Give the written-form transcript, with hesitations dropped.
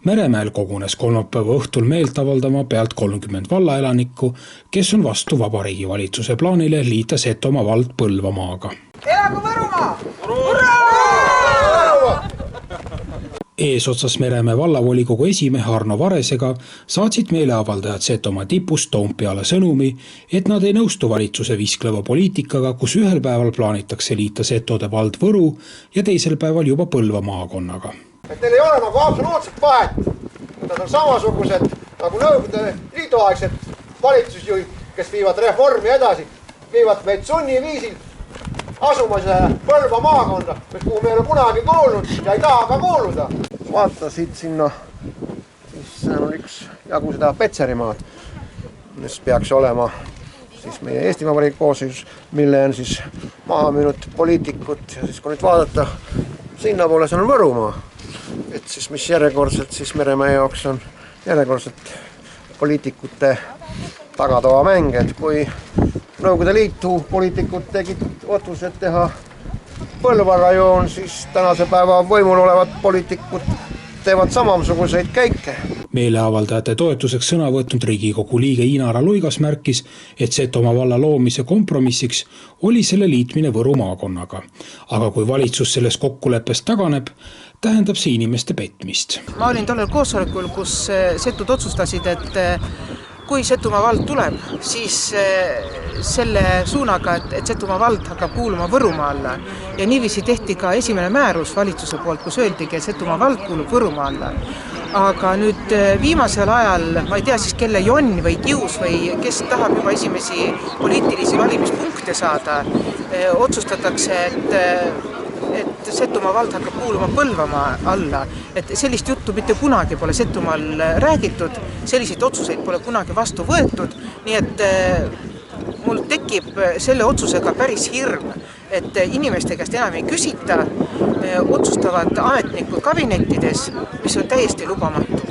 Meremäel kogunes kolmapäeva õhtul meelt avaldama pealt 30 vallaelanikku, kes on vastu Vabariigi valitsuse plaanile liita Setomaa vald Põlvamaaga. Elagu Võrumaa! Eesotsas Meremäe vallavolikogu esimehe Arno Varesega saatsid meeleavaldajad Setomaa tipust Toompeale sõnumi, et nad ei nõustu valitsuse viskleva poliitikaga, kus ühel päeval plaanitakse liita Setode vald Võru ja teisel päeval juba Põlva maakonnaga. Et neil ei ole nagu absoluutselt vahet. Nad on samasugused nagu Nõukogude Liidu aegsed valitsusjuhid, kes viivad reformi edasi, viivad meid sunniviisil asuma Põlva maakonda, kuhu me ei ole kunagi kuulnud ja ei taha ka kuuluda. Vaata siit sinna, siis on üks jagu seda Petserimaad, mis peaks olema siis meie Eesti Vabariigi koosseisus, mille on siis maha müünud poliitikud ja siis kui nüüd vaadata sinna poole, see on Võrumaa. Et siis mis järjekordselt siis Meremäe jaoks on järjekordselt poliitikute tagatoa mäng, et kui Nõukogude Liitu poliitikud tegid otsused teha Põlva rajoon, siis tänase päeva võimul olevad poliitikud teevad samasuguseid käike. Meeleavaldajate toetuseks sõna võtnud Riigikogu liige Inara Luigas märkis, et Setomaa valla loomise kompromissiks oli selle liitmine Võru maakonnaga. Aga kui valitsus sellest kokkuleppest taganeb, tähendab see inimeste petmist. Ma olin tollel koosolekul, kus Setud otsustasid, et kui Setomaa vald tuleb, siis selle suunaga, et Setomaa vald hakkab kuuluma Võrumaa alla. Ja niiviisi tehti ka esimene määrus valitsuse poolt, kus öeldigi, et Setomaa vald kuulub Võrumaa alla. Aga nüüd viimasel ajal, ma ei tea siis kelle jonn või kius või kes tahab juba esimesi poliitilisi valimispunkte saada, otsustatakse, et Setomaa vald hakkab kuuluma Põlvamaa alla. Et sellist juttu mitte kunagi pole Setomaal räägitud, selliseid otsuseid pole kunagi vastu võetud, nii et mul tekib selle otsusega päris hirm, et inimeste käest enam ei küsita, otsustavad ametnikud kabinettides, mis on täiesti lubamatu.